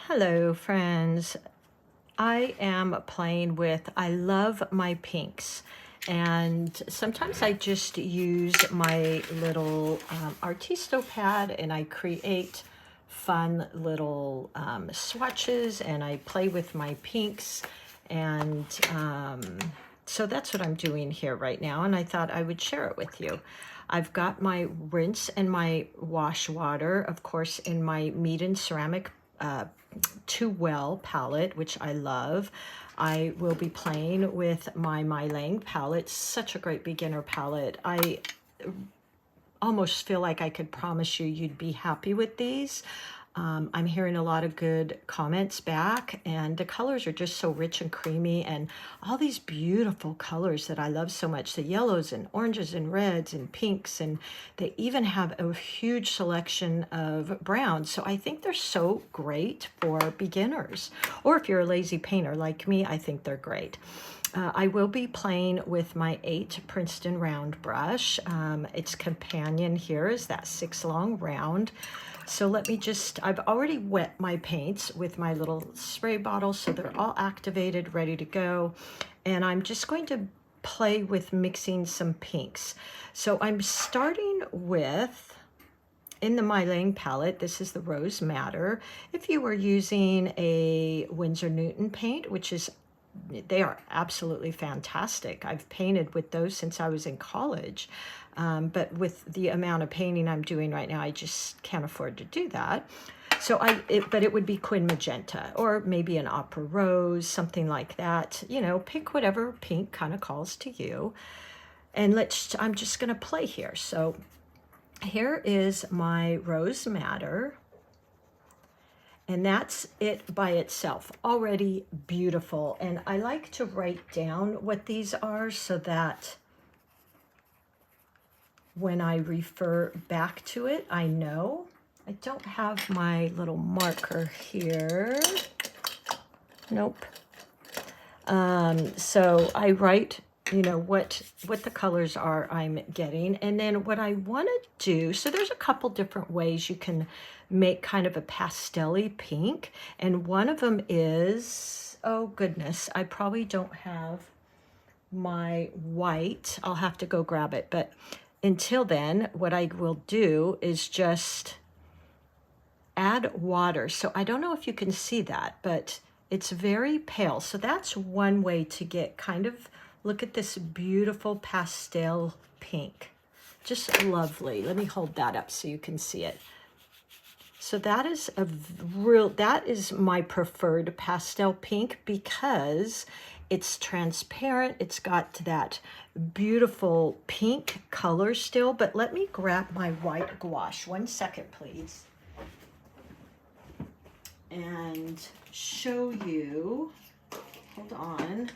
Hello friends, I am playing with, I love my pinks, and sometimes I just use my little Artisto pad and I create fun little swatches and I play with my pinks, and so that's what I'm doing here right now, and I thought I would share it with you. I've got my rinse and my wash water, of course, in my Mead and Ceramic Too Well palette, which I love. I will be playing with my Lang palette. Such a great beginner palette. I almost feel like I could promise you'd be happy with these. I'm hearing a lot of good comments back, and the colors are just so rich and creamy, and all these beautiful colors that I love so much, the yellows and oranges and reds and pinks, and they even have a huge selection of browns. So I think they're so great for beginners, or if you're a lazy painter like me, I think they're great. I will be playing with my 8 Princeton round brush. Its companion here is that 6 long round. So let me just, I've already wet my paints with my little spray bottle, so they're all activated, ready to go. And I'm just going to play with mixing some pinks. So I'm starting with, in the My Lang palette, this is the Rose Madder. If you were using a Winsor Newton paint, which is, they are absolutely fantastic. I've painted with those since I was in college. But with the amount of painting I'm doing right now, I just can't afford to do that. So but it would be Quin Magenta or maybe an Opera Rose, something like that. You know, pick whatever pink kind of calls to you. And I'm just going to play here. So here is my Rose Madder. And that's it by itself, already beautiful. And I like to write down what these are so that when I refer back to it, I know. I don't have my little marker here. Nope. So I write, you know, what the colors are I'm getting. And then what I want to do, so there's a couple different ways you can make kind of a pastel-y pink. And one of them is, oh goodness, I probably don't have my white. I'll have to go grab it. But until then, what I will do is just add water. So I don't know if you can see that, but it's very pale. So that's one way to get kind of, look at this beautiful pastel pink. Just lovely. Let me hold that up so you can see it. So that is that is my preferred pastel pink because it's transparent. It's got that beautiful pink color still, but let me grab my white gouache. 1 second, please. And show you, hold on.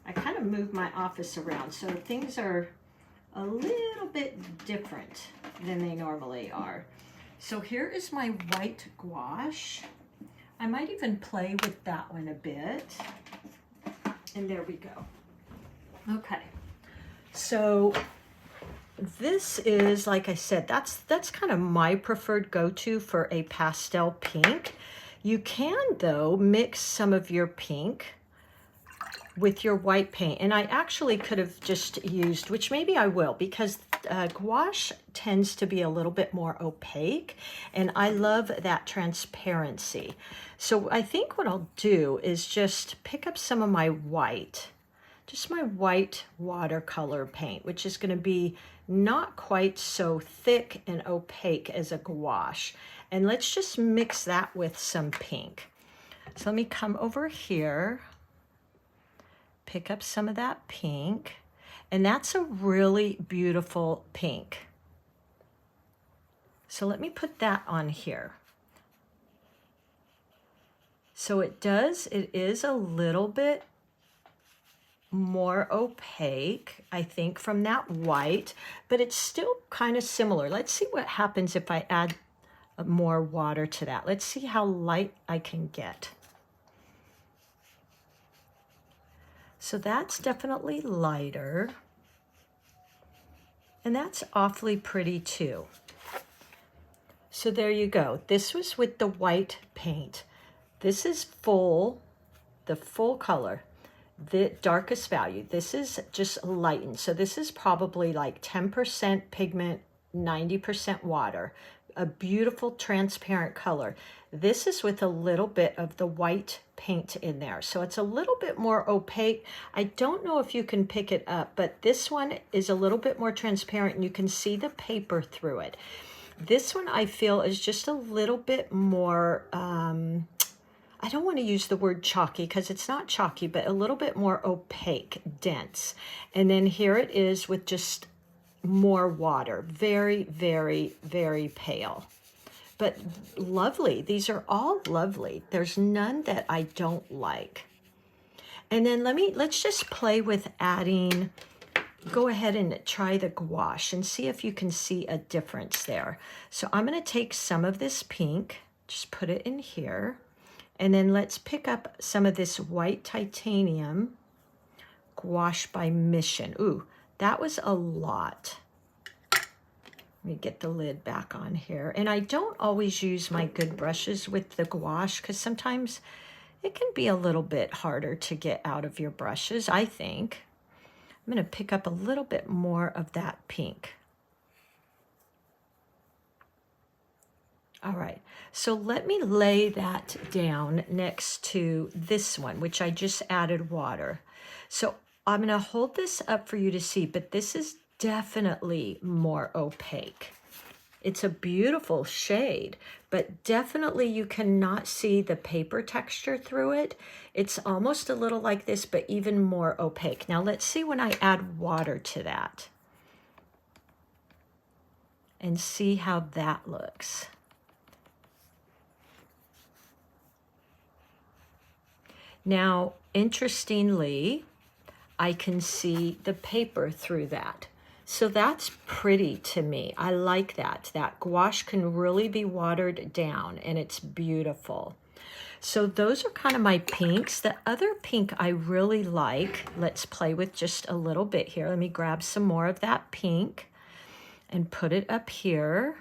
I kind of moved my office around, so things are a little bit different than they normally are. So here is my white gouache. I might even play with that one a bit. And there we go. Okay. So this is, like I said, that's kind of my preferred go-to for a pastel pink. You can, though, mix some of your pink with your white paint. And I actually could have just used, which maybe I will, because gouache tends to be a little bit more opaque, and I love that transparency. So I think what I'll do is just pick up some of my white, just my white watercolor paint, which is going to be not quite so thick and opaque as a gouache. And let's just mix that with some pink. So let me come over here, pick up some of that pink, and that's a really beautiful pink. So let me put that on here. So it is a little bit more opaque, I think, from that white, but it's still kind of similar. Let's see what happens if I add more water to that. Let's see how light I can get. So that's definitely lighter. And that's awfully pretty too. So there you go. This was with the white paint. This is full, the full color, the darkest value. This is just lightened. So this is probably like 10% pigment, 90% water. A beautiful transparent color. This is with a little bit of the white paint in there. So it's a little bit more opaque. I don't know if you can pick it up, but this one is a little bit more transparent and you can see the paper through it. This one I feel is just a little bit more, I don't want to use the word chalky because it's not chalky, but a little bit more opaque, dense. And then here it is with just more water. Very, very, very pale. But lovely. These are all lovely. There's none that I don't like. And then let's just play with adding, go ahead and try the gouache and see if you can see a difference there. So I'm going to take some of this pink, just put it in here. And then let's pick up some of this white titanium gouache by Mission. Ooh, that was a lot. Let me get the lid back on here. And I don't always use my good brushes with the gouache because sometimes it can be a little bit harder to get out of your brushes, I think. I'm going to pick up a little bit more of that pink. All right, so let me lay that down next to this one, which I just added water. So I'm going to hold this up for you to see, but this is definitely more opaque. It's a beautiful shade, but definitely you cannot see the paper texture through it. It's almost a little like this, but even more opaque. Now let's see when I add water to that and see how that looks. Now, interestingly, I can see the paper through that. So that's pretty to me. I like that. That gouache can really be watered down and it's beautiful. So those are kind of my pinks. The other pink I really like, let's play with just a little bit here. Let me grab some more of that pink and put it up here.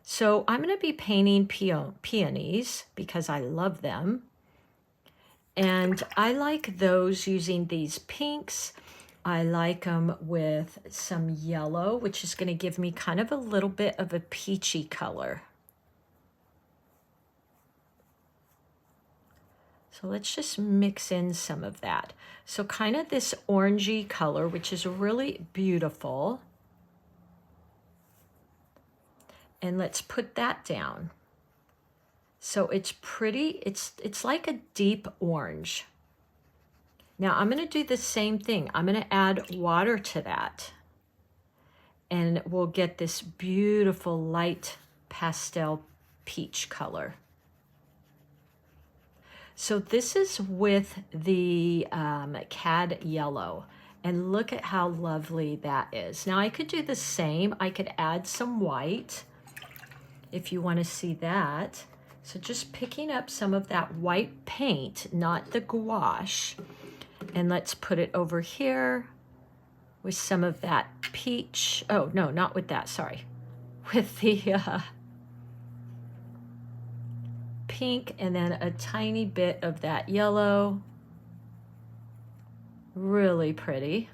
So I'm going to be painting peonies because I love them. And I like those using these pinks. I like them with some yellow, which is going to give me kind of a little bit of a peachy color. So let's just mix in some of that. So kind of this orangey color, which is really beautiful. And let's put that down. So it's pretty, it's like a deep orange. Now I'm going to do the same thing. I'm going to add water to that. And we'll get this beautiful light pastel peach color. So this is with the cad yellow. And look at how lovely that is. Now I could do the same. I could add some white if you want to see that. So just picking up some of that white paint, not the gouache, and let's put it over here with some of that peach. Oh, no, not with that, sorry. With the pink and then a tiny bit of that yellow. Really pretty.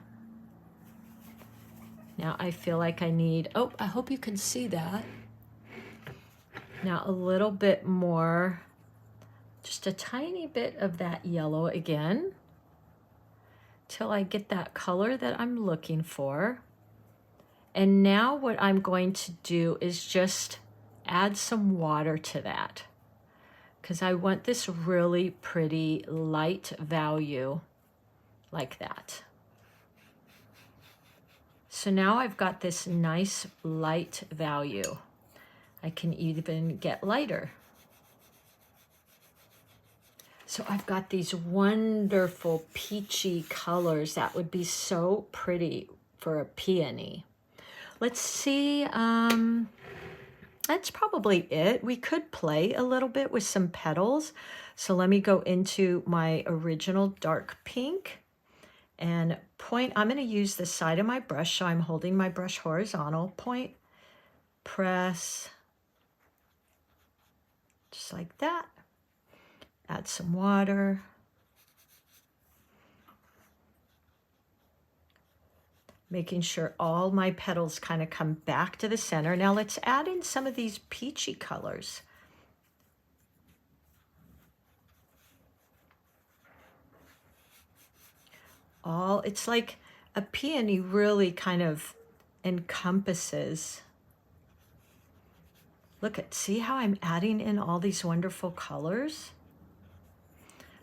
Now I feel like I need, oh, I hope you can see that. Now a little bit more, just a tiny bit of that yellow again, till I get that color that I'm looking for. And now what I'm going to do is just add some water to that, because I want this really pretty light value like that. So now I've got this nice light value. I can even get lighter. So I've got these wonderful peachy colors that would be so pretty for a peony. Let's see, that's probably it. We could play a little bit with some petals. So let me go into my original dark pink and point. I'm going to use the side of my brush, so I'm holding my brush horizontal. Point, press, just like that. Add some water. Making sure all my petals kind of come back to the center. Now let's add in some of these peachy colors. It's like a peony really kind of encompasses. See how I'm adding in all these wonderful colors?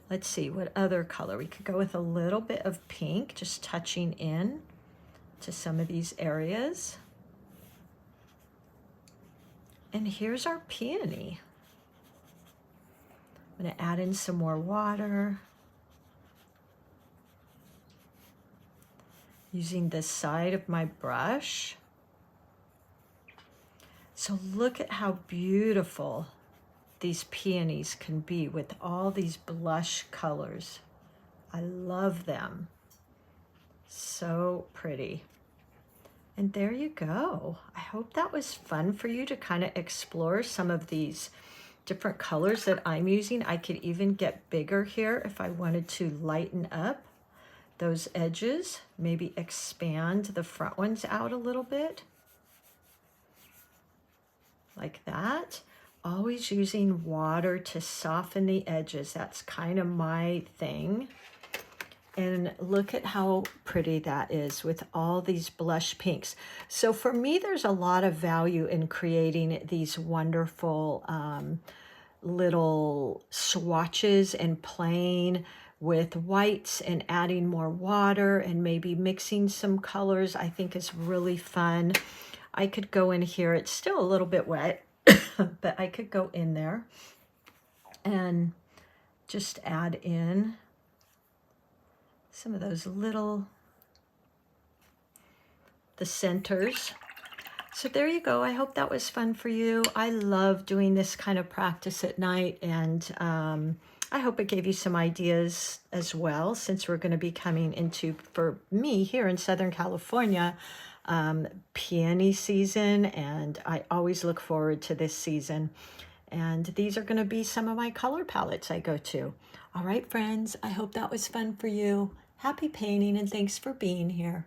Let's see, what other color? We could go with a little bit of pink, just touching in to some of these areas. And here's our peony. I'm gonna add in some more water. Using the side of my brush. So look at how beautiful these peonies can be with all these blush colors. I love them. So pretty. And there you go. I hope that was fun for you to kind of explore some of these different colors that I'm using. I could even get bigger here if I wanted to lighten up those edges, maybe expand the front ones out a little bit. Like that. Always using water to soften the edges. That's kind of my thing. And look at how pretty that is with all these blush pinks. So for me, there's a lot of value in creating these wonderful little swatches and playing with whites and adding more water and maybe mixing some colors. I think is really fun. I could go in here. It's still a little bit wet, but I could go in there and just add in some of those the centers. So there you go. I hope that was fun for you. I love doing this kind of practice at night, and I hope it gave you some ideas as well, since we're going to be coming into, for me here in Southern California, peony season, and I always look forward to this season. And these are going to be some of my color palettes I go to. All right, friends, I hope that was fun for you. Happy painting, and thanks for being here.